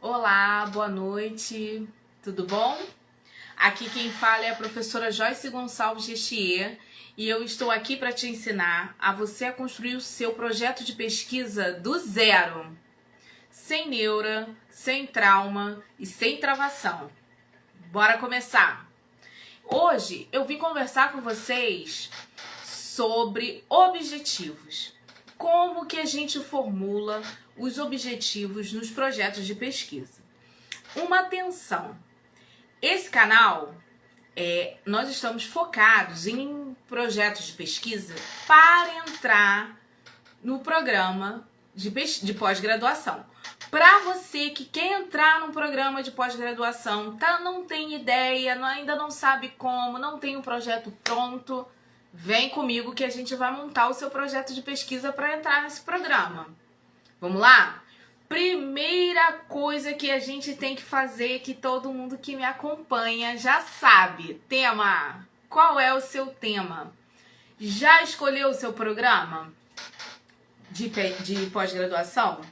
Olá, boa noite, tudo bom? Aqui quem fala é a professora Joyce Gonçalves Rechier e eu estou aqui para te ensinar a você a construir o seu projeto de pesquisa do zero, sem neura, sem trauma e sem travação. Bora começar! Hoje eu vim conversar com vocês sobre objetivos. Como que a gente formula os objetivos nos projetos de pesquisa? Uma atenção! Esse canal, nós estamos focados em projetos de pesquisa para entrar no programa de pós-graduação. Para você que quer entrar num programa de pós-graduação, não tem ideia, ainda não sabe como, não tem um projeto pronto, vem comigo que a gente vai montar o seu projeto de pesquisa para entrar nesse programa. Vamos lá? Primeira coisa que a gente tem que fazer, que todo mundo que me acompanha já sabe. Tema. Qual é o seu tema? Já escolheu o seu programa de pós-graduação?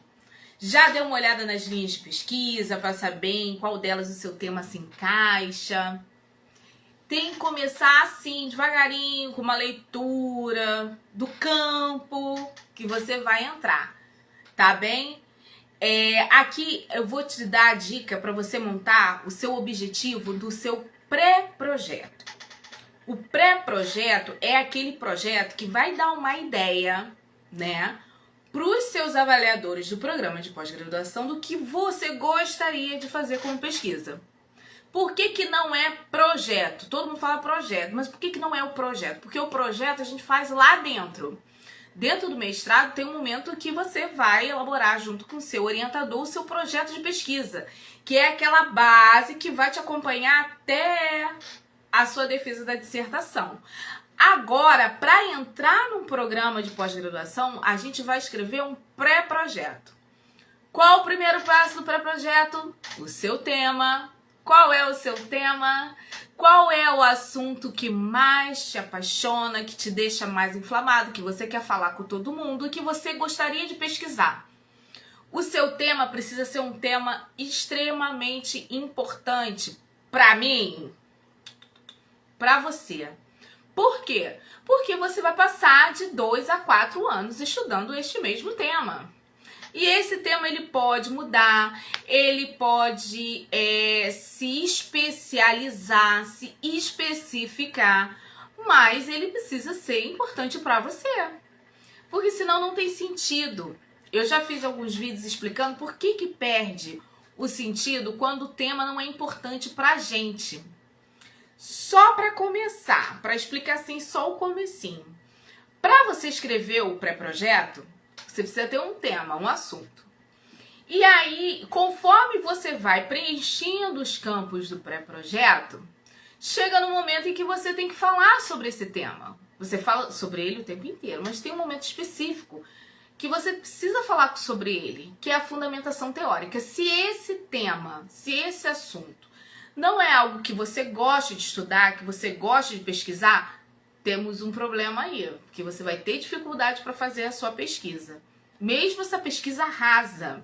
Já deu uma olhada nas linhas de pesquisa para saber em qual delas o seu tema se encaixa? Tem que começar assim, devagarinho, com uma leitura do campo que você vai entrar, tá bem? Aqui eu vou te dar a dica para você montar o seu objetivo do seu pré-projeto. O pré-projeto é aquele projeto que vai dar uma ideia, né, para os seus avaliadores do programa de pós-graduação do que você gostaria de fazer como pesquisa. Por que não é projeto? Todo mundo fala projeto, mas por que não é o projeto? Porque o projeto a gente faz lá dentro. Dentro do mestrado tem um momento que você vai elaborar junto com o seu orientador o seu projeto de pesquisa, que é aquela base que vai te acompanhar até a sua defesa da dissertação. Agora, para entrar num programa de pós-graduação, a gente vai escrever um pré-projeto. Qual o primeiro passo do pré-projeto? O seu tema. Qual é o seu tema? Qual é o assunto que mais te apaixona, que te deixa mais inflamado, que você quer falar com todo mundo e que você gostaria de pesquisar? O seu tema precisa ser um tema extremamente importante para mim, para você. Por quê? Porque você vai passar de 2 a 4 anos estudando este mesmo tema. E esse tema ele pode mudar, ele pode se especializar, se especificar, mas ele precisa ser importante para você, porque senão não tem sentido. Eu já fiz alguns vídeos explicando por que perde o sentido quando o tema não é importante para a gente. Só para começar, para explicar assim só o comecinho. Para você escrever o pré-projeto, você precisa ter um tema, um assunto. E aí, conforme você vai preenchendo os campos do pré-projeto, chega no momento em que você tem que falar sobre esse tema. Você fala sobre ele o tempo inteiro, mas tem um momento específico que você precisa falar sobre ele, que é a fundamentação teórica. Se esse tema, se esse assunto não é algo que você goste de estudar, que você goste de pesquisar, temos um problema aí, porque você vai ter dificuldade para fazer a sua pesquisa. Mesmo essa pesquisa rasa,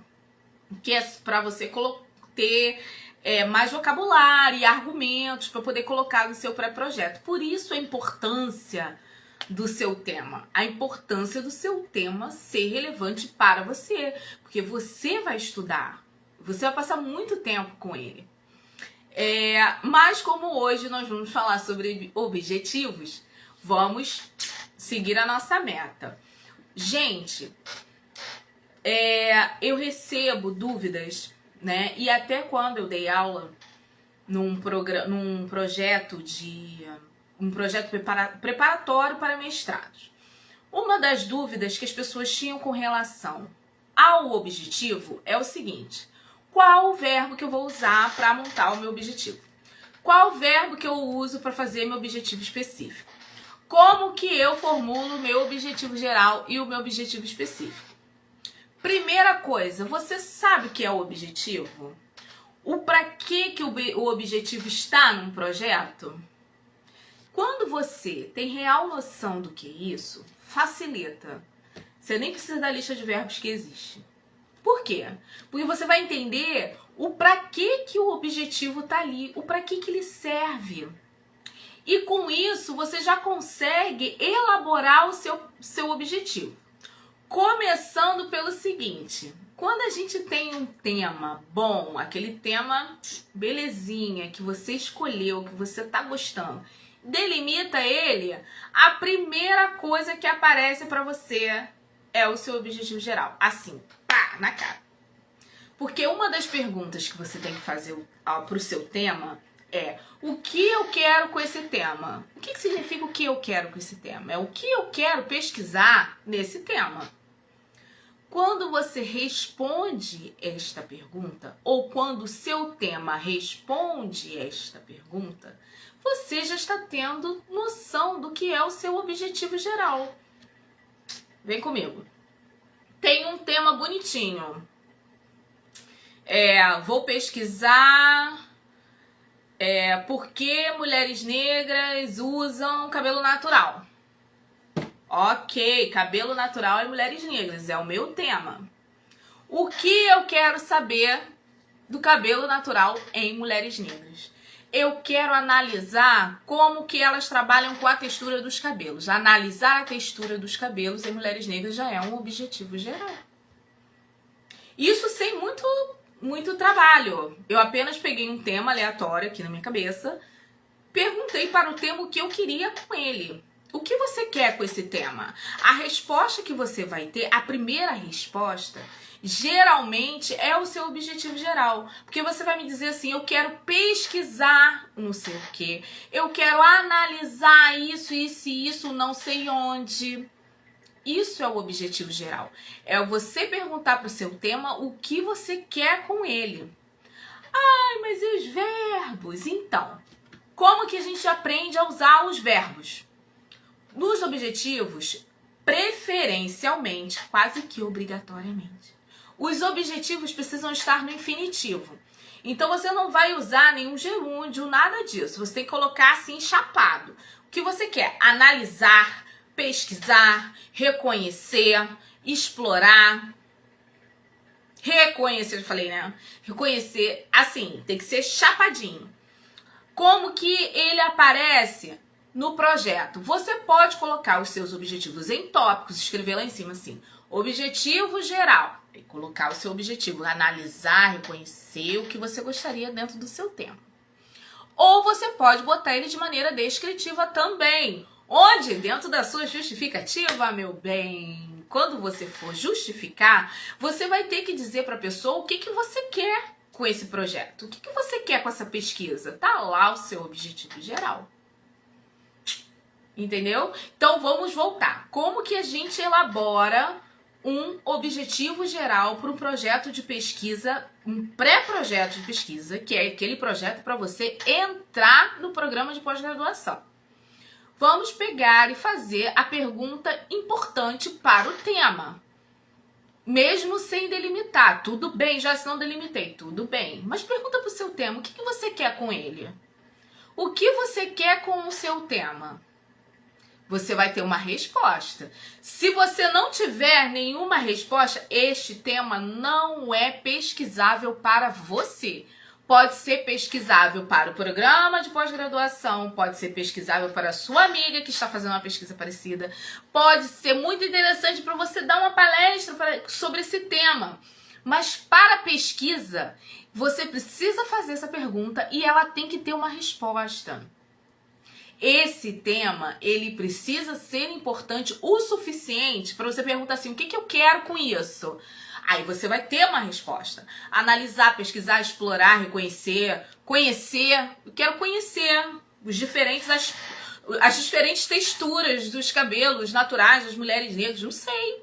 que é para você ter mais vocabulário e argumentos para poder colocar no seu pré-projeto. Por isso a importância do seu tema. A importância do seu tema ser relevante para você, porque você vai estudar, você vai passar muito tempo com ele. Mas como hoje nós vamos falar sobre objetivos, vamos seguir a nossa meta. Gente, eu recebo dúvidas, né? E até quando eu dei aula num projeto preparatório para mestrados, uma das dúvidas que as pessoas tinham com relação ao objetivo é o seguinte: qual o verbo que eu vou usar para montar o meu objetivo? Qual o verbo que eu uso para fazer meu objetivo específico? Como que eu formulo o meu objetivo geral e o meu objetivo específico? Primeira coisa, você sabe o que é o objetivo? O para que o objetivo está num projeto? Quando você tem real noção do que é isso, facilita. Você nem precisa da lista de verbos que existe. Por quê? Porque você vai entender o para que o objetivo tá ali, o para que ele serve. E com isso, você já consegue elaborar o seu objetivo. Começando pelo seguinte: quando a gente tem um tema bom, aquele tema belezinha, que você escolheu, que você tá gostando, delimita ele, a primeira coisa que aparece para você é o seu objetivo geral. Assim, pá, na cara. Porque uma das perguntas que você tem que fazer pro seu tema é: o que eu quero com esse tema? O que significa o que eu quero com esse tema? É o que eu quero pesquisar nesse tema. Quando você responde esta pergunta, ou quando o seu tema responde esta pergunta, você já está tendo noção do que é o seu objetivo geral. Vem comigo. Tem um tema bonitinho. Vou pesquisar por que mulheres negras usam cabelo natural. Ok, cabelo natural e mulheres negras, é o meu tema. O que eu quero saber do cabelo natural em mulheres negras? Eu quero analisar como que elas trabalham com a textura dos cabelos. Analisar a textura dos cabelos em mulheres negras já é um objetivo geral. Isso sem muito trabalho. Eu apenas peguei um tema aleatório aqui na minha cabeça, perguntei para o tema o que eu queria com ele. O que você quer com esse tema? A resposta que você vai ter, a primeira resposta, geralmente é o seu objetivo geral. Porque você vai me dizer assim: eu quero pesquisar não sei o quê, eu quero analisar isso, não sei onde. Isso é o objetivo geral. É você perguntar para o seu tema o que você quer com ele. Ai, mas e os verbos? Então, como que a gente aprende a usar os verbos? Nos objetivos, preferencialmente, quase que obrigatoriamente, os objetivos precisam estar no infinitivo. Então você não vai usar nenhum gerúndio, nada disso. Você tem que colocar assim, chapado. O que você quer? Analisar, pesquisar, reconhecer, explorar. Reconhecer, eu falei, né? Reconhecer, assim, tem que ser chapadinho. Como que ele aparece no projeto? Você pode colocar os seus objetivos em tópicos, escrever lá em cima assim: objetivo geral. E colocar o seu objetivo, analisar, reconhecer o que você gostaria dentro do seu tema. Ou você pode botar ele de maneira descritiva também, onde dentro da sua justificativa, meu bem, quando você for justificar, você vai ter que dizer para a pessoa o que você quer com esse projeto. O que você quer com essa pesquisa? Tá lá o seu objetivo geral. Entendeu? Então vamos voltar. Como que a gente elabora um objetivo geral para um projeto de pesquisa, um pré-projeto de pesquisa, que é aquele projeto para você entrar no programa de pós-graduação? Vamos pegar e fazer a pergunta importante para o tema. Mesmo sem delimitar. Tudo bem, já se não delimitei, tudo bem. Mas pergunta para o seu tema, o que você quer com ele? O que você quer com o seu tema? Você vai ter uma resposta. Se você não tiver nenhuma resposta, este tema não é pesquisável para você. Pode ser pesquisável para o programa de pós-graduação, pode ser pesquisável para a sua amiga que está fazendo uma pesquisa parecida, pode ser muito interessante para você dar uma palestra sobre esse tema. Mas para pesquisa, você precisa fazer essa pergunta e ela tem que ter uma resposta. Esse tema, ele precisa ser importante o suficiente para você perguntar assim: o que eu quero com isso? Aí você vai ter uma resposta. Analisar, pesquisar, explorar, reconhecer, conhecer. Eu quero conhecer as diferentes texturas dos cabelos naturais das mulheres negras. Não sei.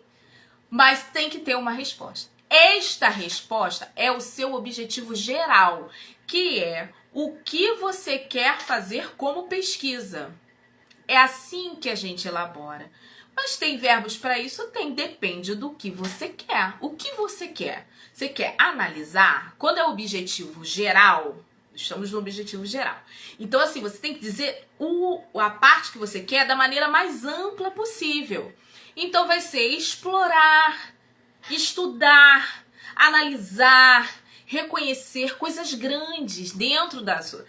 Mas tem que ter uma resposta. Esta resposta é o seu objetivo geral, que é o que você quer fazer como pesquisa. É assim que a gente elabora. Mas tem verbos para isso? Tem, depende do que você quer. O que você quer? Você quer analisar? Quando é objetivo geral, estamos no objetivo geral. Então, assim, você tem que dizer a parte que você quer da maneira mais ampla possível. Então, vai ser explorar, estudar, analisar, reconhecer coisas grandes dentro da sua...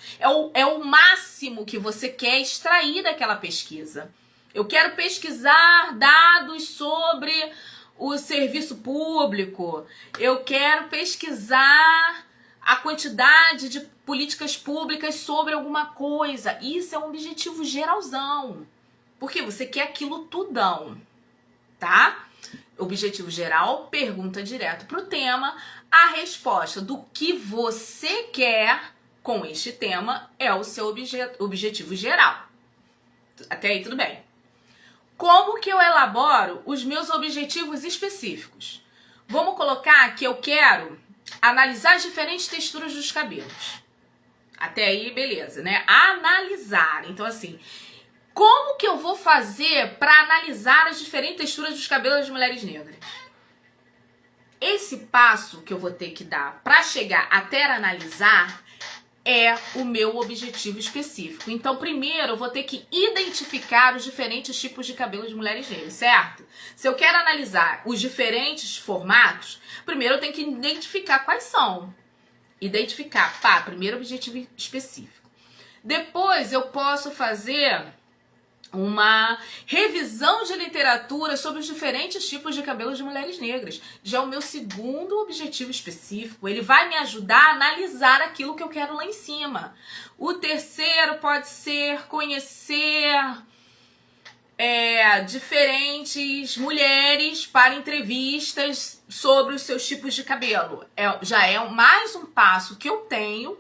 É o máximo que você quer extrair daquela pesquisa. Eu quero pesquisar dados sobre o serviço público. Eu quero pesquisar a quantidade de políticas públicas sobre alguma coisa. Isso é um objetivo geralzão. Porque você quer aquilo tudão, tá? Objetivo geral, pergunta direto pro tema. A resposta do que você quer com este tema é o seu objetivo geral. Até aí tudo bem. Como que eu elaboro os meus objetivos específicos? Vamos colocar que eu quero analisar as diferentes texturas dos cabelos. Até aí, beleza, né? Analisar. Então, assim, como que eu vou fazer para analisar as diferentes texturas dos cabelos das mulheres negras? Esse passo que eu vou ter que dar para chegar até analisar é o meu objetivo específico. Então, primeiro, eu vou ter que identificar os diferentes tipos de cabelo de mulheres negras, certo? Se eu quero analisar os diferentes formatos, primeiro eu tenho que identificar quais são. Identificar, primeiro objetivo específico. Depois, eu posso fazer uma revisão de literatura sobre os diferentes tipos de cabelos de mulheres negras. Já é o meu segundo objetivo específico. Ele vai me ajudar a analisar aquilo que eu quero lá em cima. O terceiro pode ser conhecer diferentes mulheres para entrevistas sobre os seus tipos de cabelo. Já é mais um passo que eu tenho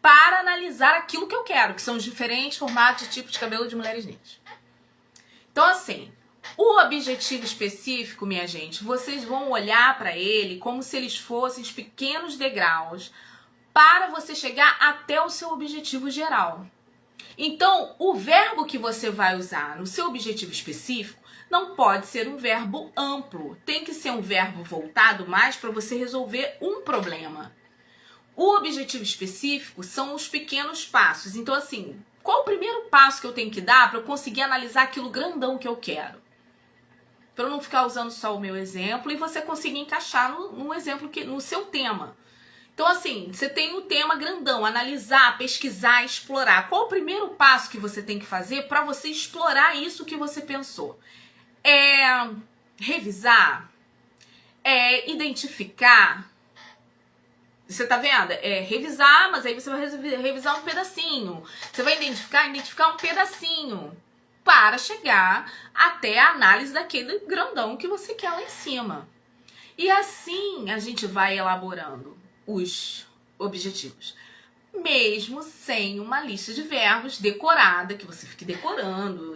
para analisar aquilo que eu quero, que são os diferentes formatos e tipos de cabelo de mulheres negras. Então, assim, o objetivo específico, minha gente, vocês vão olhar para ele como se eles fossem os pequenos degraus para você chegar até o seu objetivo geral. Então, o verbo que você vai usar no seu objetivo específico não pode ser um verbo amplo. Tem que ser um verbo voltado mais para você resolver um problema. O objetivo específico são os pequenos passos. Então, assim, qual o primeiro passo que eu tenho que dar para eu conseguir analisar aquilo grandão que eu quero? Para eu não ficar usando só o meu exemplo e você conseguir encaixar no exemplo, no seu tema. Então, assim, você tem o tema grandão, analisar, pesquisar, explorar. Qual o primeiro passo que você tem que fazer para você explorar isso que você pensou? É revisar? É identificar? Você tá vendo? É revisar, mas aí você vai revisar um pedacinho. Você vai identificar um pedacinho para chegar até a análise daquele grandão que você quer lá em cima. E assim a gente vai elaborando os objetivos. Mesmo sem uma lista de verbos decorada, que você fique decorando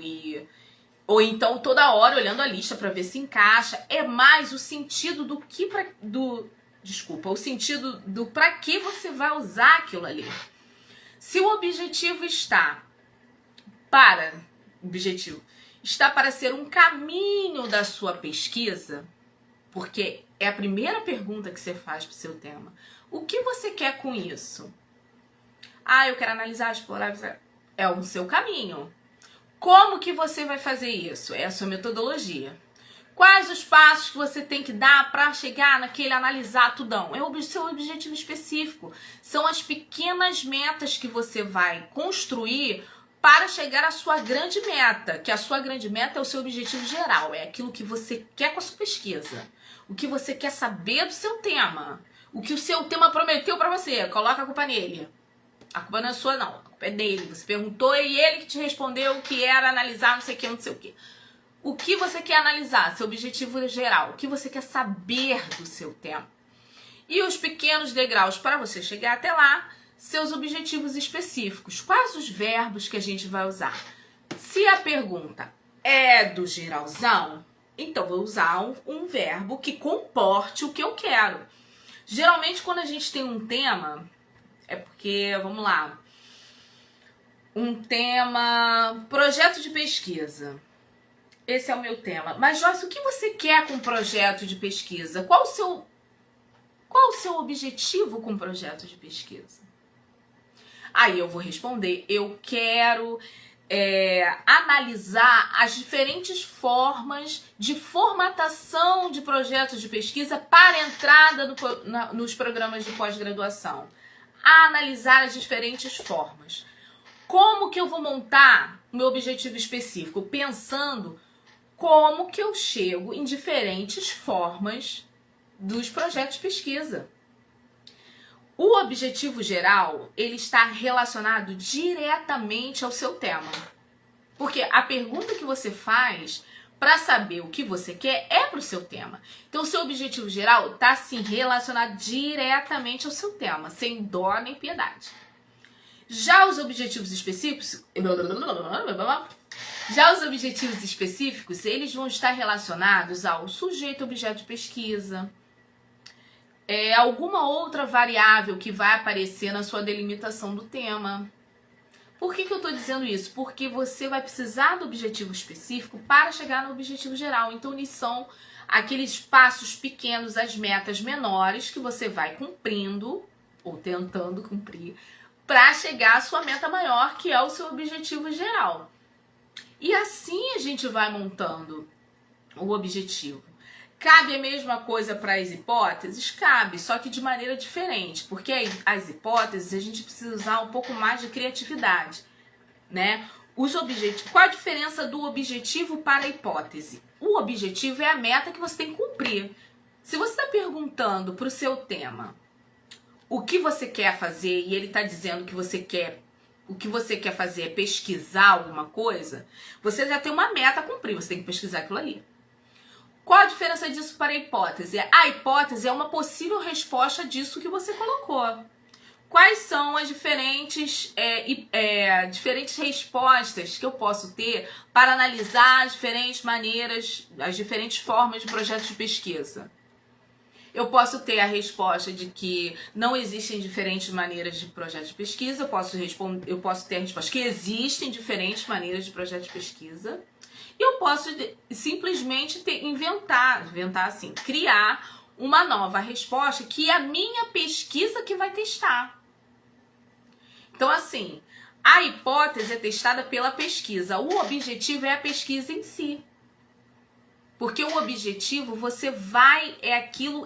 ou então toda hora olhando a lista para ver se encaixa. É mais o sentido o sentido do para que você vai usar aquilo ali. Se o objetivo está para ser um caminho da sua pesquisa, porque é a primeira pergunta que você faz para o seu tema. O que você quer com isso? Eu quero analisar, explorar. É o seu caminho. Como que você vai fazer isso? É a sua metodologia. Quais os passos que você tem que dar para chegar naquele analisar tudão? É o seu objetivo específico. São as pequenas metas que você vai construir para chegar à sua grande meta. Que a sua grande meta é o seu objetivo geral. É aquilo que você quer com a sua pesquisa. O que você quer saber do seu tema. O que o seu tema prometeu para você. Coloca a culpa nele. A culpa não é sua, não. A culpa é dele. Você perguntou e ele que te respondeu que era analisar não sei o que, não sei o que. O que você quer analisar? Seu objetivo geral. O que você quer saber do seu tema? E os pequenos degraus para você chegar até lá, seus objetivos específicos. Quais os verbos que a gente vai usar? Se a pergunta é do geralzão, então vou usar um verbo que comporte o que eu quero. Geralmente, quando a gente tem um tema, é porque, vamos lá, um tema, projeto de pesquisa. Esse é o meu tema. Mas, Joyce, o que você quer com um projeto de pesquisa? Qual o seu objetivo com um projeto de pesquisa? Aí eu vou responder, eu quero analisar as diferentes formas de formatação de projetos de pesquisa para entrada nos programas de pós-graduação. Analisar as diferentes formas. Como que eu vou montar o meu objetivo específico? Pensando como que eu chego em diferentes formas dos projetos de pesquisa. O objetivo geral, ele está relacionado diretamente ao seu tema. Porque a pergunta que você faz para saber o que você quer é para o seu tema. Então, o seu objetivo geral está, sim, relacionado diretamente ao seu tema, sem dó nem piedade. Já os objetivos específicos... eles vão estar relacionados ao sujeito objeto de pesquisa, alguma outra variável que vai aparecer na sua delimitação do tema. Por que eu estou dizendo isso? Porque você vai precisar do objetivo específico para chegar no objetivo geral. Então, eles são aqueles passos pequenos, as metas menores que você vai cumprindo, ou tentando cumprir, para chegar à sua meta maior, que é o seu objetivo geral. E assim a gente vai montando o objetivo. Cabe a mesma coisa para as hipóteses? Cabe, só que de maneira diferente, porque as hipóteses a gente precisa usar um pouco mais de criatividade, né? Qual a diferença do objetivo para a hipótese? O objetivo é a meta que você tem que cumprir. Se você está perguntando para o seu tema o que você quer fazer e ele está dizendo que o que você quer fazer é pesquisar alguma coisa, você já tem uma meta a cumprir, você tem que pesquisar aquilo ali. Qual a diferença disso para a hipótese? A hipótese é uma possível resposta disso que você colocou. Quais são as diferentes respostas que eu posso ter para analisar as diferentes maneiras, as diferentes formas de projetos de pesquisa? Eu posso ter a resposta de que não existem diferentes maneiras de projeto de pesquisa, eu posso ter a resposta que existem diferentes maneiras de projeto de pesquisa. E eu posso simplesmente criar uma nova resposta que é a minha pesquisa que vai testar. Então, assim, a hipótese é testada pela pesquisa. O objetivo é a pesquisa em si. Porque o objetivo,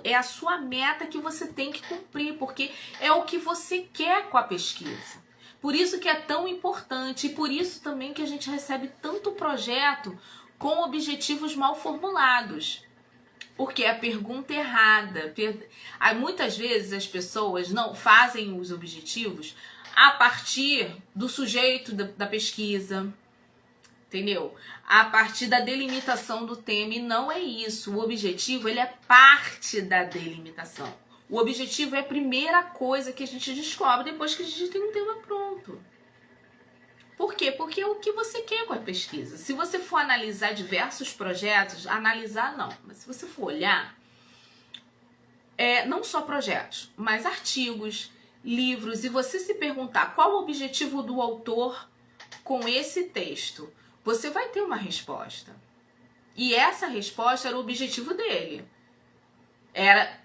é a sua meta que você tem que cumprir, porque é o que você quer com a pesquisa. Por isso que é tão importante e por isso também que a gente recebe tanto projeto com objetivos mal formulados. Porque é a pergunta errada. Muitas vezes as pessoas não fazem os objetivos a partir do sujeito da pesquisa, entendeu? A partir da delimitação do tema, e não é isso. O objetivo, ele é parte da delimitação. O objetivo é a primeira coisa que a gente descobre depois que a gente tem um tema pronto. Por quê? Porque é o que você quer com a pesquisa. Se você for analisar diversos projetos, analisar não, mas se você for olhar, não só projetos, mas artigos, livros, e você se perguntar qual o objetivo do autor com esse texto, você vai ter uma resposta. E essa resposta era o objetivo dele. Era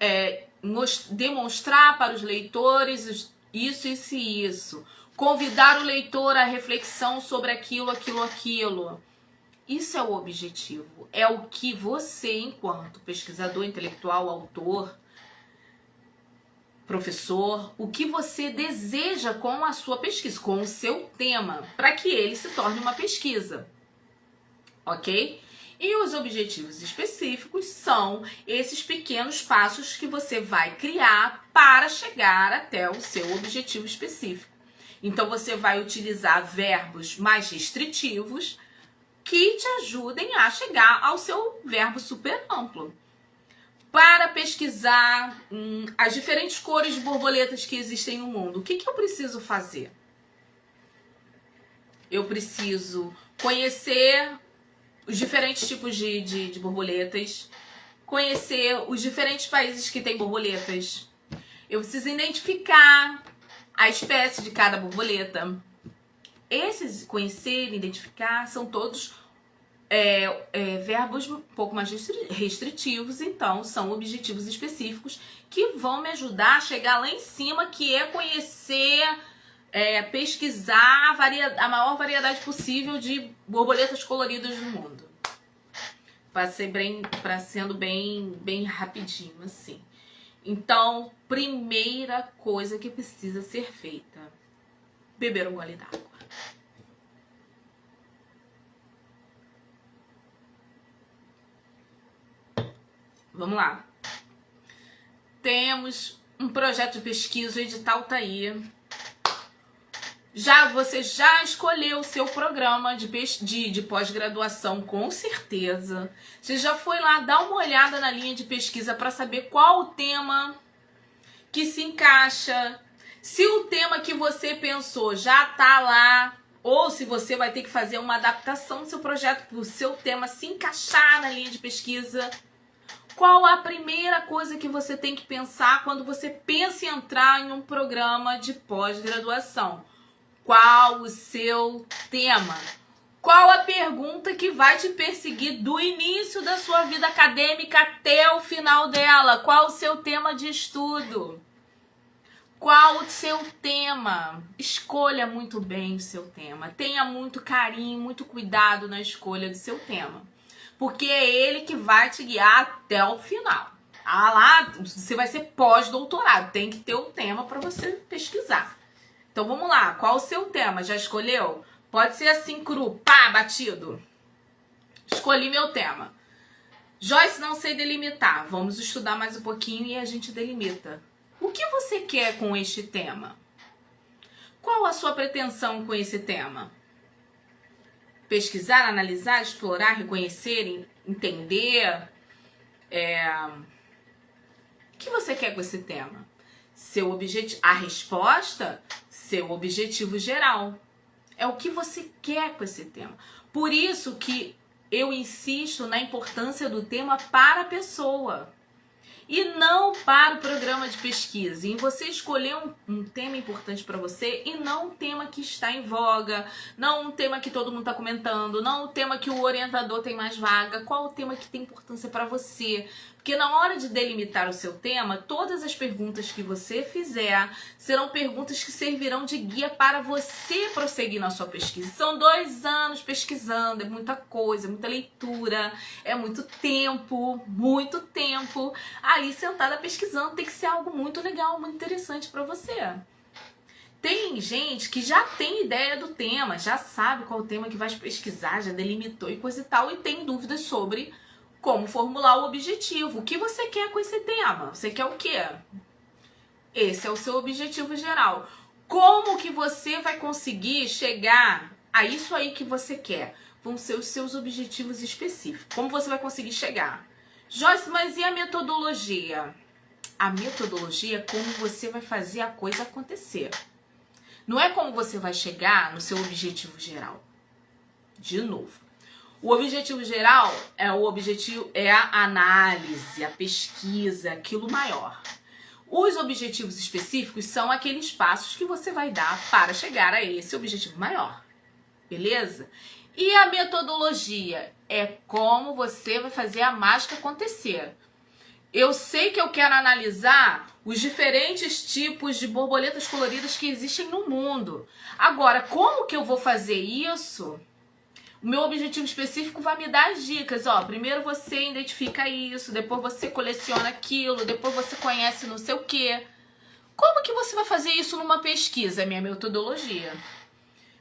demonstrar para os leitores isso, isso e isso. Convidar o leitor à reflexão sobre aquilo. Isso é o objetivo. É o que você, enquanto pesquisador intelectual, autor, professor, o que você deseja com a sua pesquisa, com o seu tema, para que ele se torne uma pesquisa. Ok? E os objetivos específicos são esses pequenos passos que você vai criar para chegar até o seu objetivo específico. Então, você vai utilizar verbos mais restritivos que te ajudem a chegar ao seu verbo super amplo. Para pesquisar as diferentes cores de borboletas que existem no mundo, o que eu preciso fazer? Eu preciso conhecer os diferentes tipos de borboletas, conhecer os diferentes países que têm borboletas. Eu preciso identificar a espécie de cada borboleta. Esses conhecer, identificar, são todos verbos um pouco mais restritivos, então são objetivos específicos que vão me ajudar a chegar lá em cima, que é conhecer pesquisar a maior variedade possível de borboletas coloridas no mundo. Sendo bem rapidinho, assim. Então, primeira coisa que precisa ser feita: beber um gole d'água. Vamos lá. Temos um projeto de pesquisa, o edital tá aí. Você já escolheu o seu programa de pós-graduação, com certeza. Você já foi lá dar uma olhada na linha de pesquisa para saber qual o tema que se encaixa. Se o tema que você pensou já tá lá, ou se você vai ter que fazer uma adaptação do seu projeto para o seu tema se encaixar na linha de pesquisa. Qual a primeira coisa que você tem que pensar quando você pensa em entrar em um programa de pós-graduação? Qual o seu tema? Qual a pergunta que vai te perseguir do início da sua vida acadêmica até o final dela? Qual o seu tema de estudo? Qual o seu tema? Escolha muito bem o seu tema. Tenha muito carinho, muito cuidado na escolha do seu tema. Porque é ele que vai te guiar até o final. Lá, você vai ser pós-doutorado. Tem que ter um tema para você pesquisar. Então vamos lá. Qual o seu tema? Já escolheu? Pode ser assim cru, pá, batido. Escolhi meu tema. Joyce, não sei delimitar. Vamos estudar mais um pouquinho e a gente delimita. O que você quer com este tema? Qual a sua pretensão com esse tema? Pesquisar, analisar, explorar, reconhecer, entender. O que você quer com esse tema? Seu objetivo, a resposta, seu objetivo geral. É o que você quer com esse tema. Por isso que eu insisto na importância do tema para a pessoa. E não para o programa de pesquisa. Em você escolher um tema importante para você e não um tema que está em voga, não um tema que todo mundo está comentando, não um tema que o orientador tem mais vaga. Qual o tema que tem importância para você? Porque na hora de delimitar o seu tema, todas as perguntas que você fizer serão perguntas que servirão de guia para você prosseguir na sua pesquisa. São 2 anos pesquisando, é muita coisa, muita leitura, é muito tempo. Ali sentada pesquisando tem que ser algo muito legal, muito interessante para você. Tem gente que já tem ideia do tema, já sabe qual o tema que vai pesquisar, já delimitou e coisa e tal, e tem dúvidas sobre como formular o objetivo. O que você quer com esse tema? Você quer o quê? Esse é o seu objetivo geral. Como que você vai conseguir chegar a isso aí que você quer? Vão ser os seus objetivos específicos. Como você vai conseguir chegar? Joyce, mas e a metodologia? A metodologia é como você vai fazer a coisa acontecer. Não é como você vai chegar no seu objetivo geral. De novo. O objetivo geral é a análise, a pesquisa, aquilo maior. Os objetivos específicos são aqueles passos que você vai dar para chegar a esse objetivo maior. Beleza? E a metodologia é como você vai fazer a mágica acontecer. Eu sei que eu quero analisar os diferentes tipos de borboletas coloridas que existem no mundo. Agora, como que eu vou fazer isso? O meu objetivo específico vai me dar as dicas. Primeiro você identifica isso, depois você coleciona aquilo, depois você conhece não sei o quê. Como que você vai fazer isso numa pesquisa? É minha metodologia.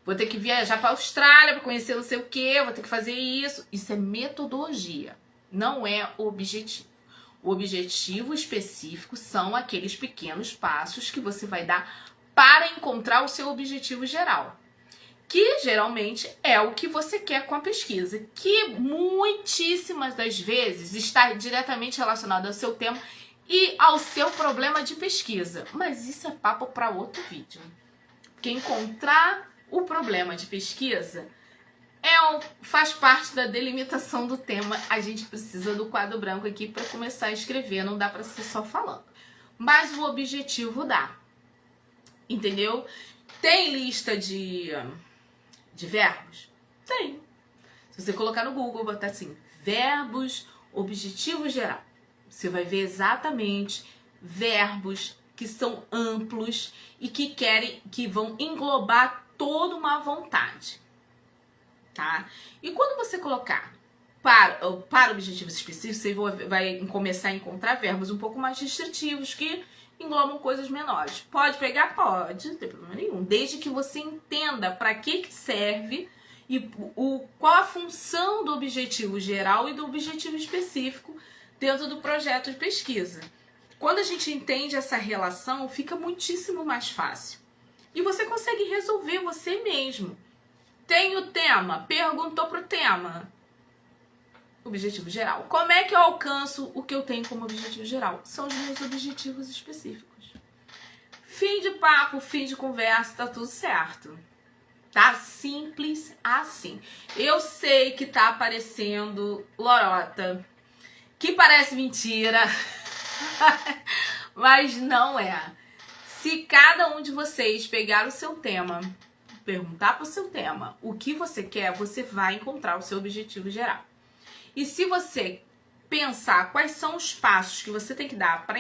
Vou ter que viajar para a Austrália para conhecer não sei o quê, vou ter que fazer isso. Isso é metodologia, não é objetivo. O objetivo específico são aqueles pequenos passos que você vai dar para encontrar o seu objetivo geral. Que geralmente é o que você quer com a pesquisa, que muitíssimas das vezes está diretamente relacionado ao seu tema e ao seu problema de pesquisa. Mas isso é papo para outro vídeo. Porque encontrar o problema de pesquisa faz parte da delimitação do tema. A gente precisa do quadro branco aqui para começar a escrever, não dá para ser só falando. Mas o objetivo dá. Entendeu? Tem lista de verbos? Tem. Se você colocar no Google, botar assim, verbos, objetivo geral, você vai ver exatamente verbos que são amplos e que vão englobar toda uma vontade, tá? E quando você colocar para objetivos específicos, você vai começar a encontrar verbos um pouco mais restritivos que englobam coisas menores. Pode pegar? Pode, não tem problema nenhum. Desde que você entenda para que serve e qual a função do objetivo geral e do objetivo específico dentro do projeto de pesquisa. Quando a gente entende essa relação, fica muitíssimo mais fácil. E você consegue resolver você mesmo. Tem o tema, perguntou pro tema. Objetivo geral. Como é que eu alcanço o que eu tenho como objetivo geral? São os meus objetivos específicos. Fim de papo, fim de conversa, tá tudo certo. Tá simples assim. Eu sei que tá aparecendo lorota, que parece mentira, mas não é. Se cada um de vocês pegar o seu tema, perguntar pro seu tema o que você quer, você vai encontrar o seu objetivo geral. E se você pensar quais são os passos que você tem que dar para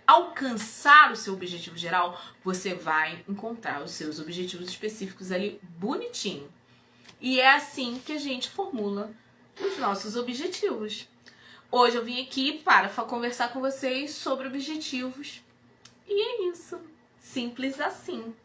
alcançar o seu objetivo geral, você vai encontrar os seus objetivos específicos ali bonitinho. E é assim que a gente formula os nossos objetivos. Hoje eu vim aqui para conversar com vocês sobre objetivos. E é isso. Simples assim.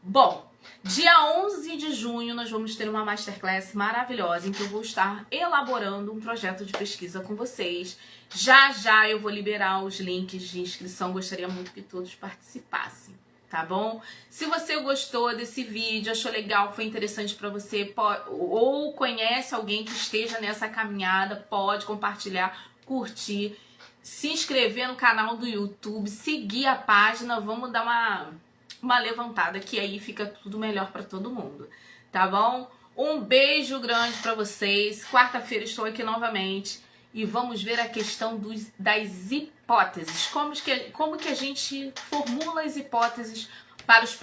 Bom, dia 11 de junho nós vamos ter uma masterclass maravilhosa em que eu vou estar elaborando um projeto de pesquisa com vocês. Já eu vou liberar os links de inscrição, gostaria muito que todos participassem, tá bom? Se você gostou desse vídeo, achou legal, foi interessante para você, ou conhece alguém que esteja nessa caminhada, pode compartilhar, curtir, se inscrever no canal do YouTube, seguir a página, vamos dar uma levantada, que aí fica tudo melhor para todo mundo, tá bom? Um beijo grande para vocês. Quarta-feira estou aqui novamente e vamos ver a questão das hipóteses. Como que a gente formula as hipóteses para os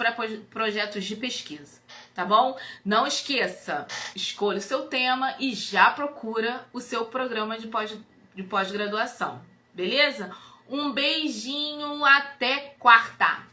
projetos de pesquisa, tá bom? Não esqueça, escolha o seu tema e já procura o seu programa de pós-graduação, beleza? Um beijinho, até quarta!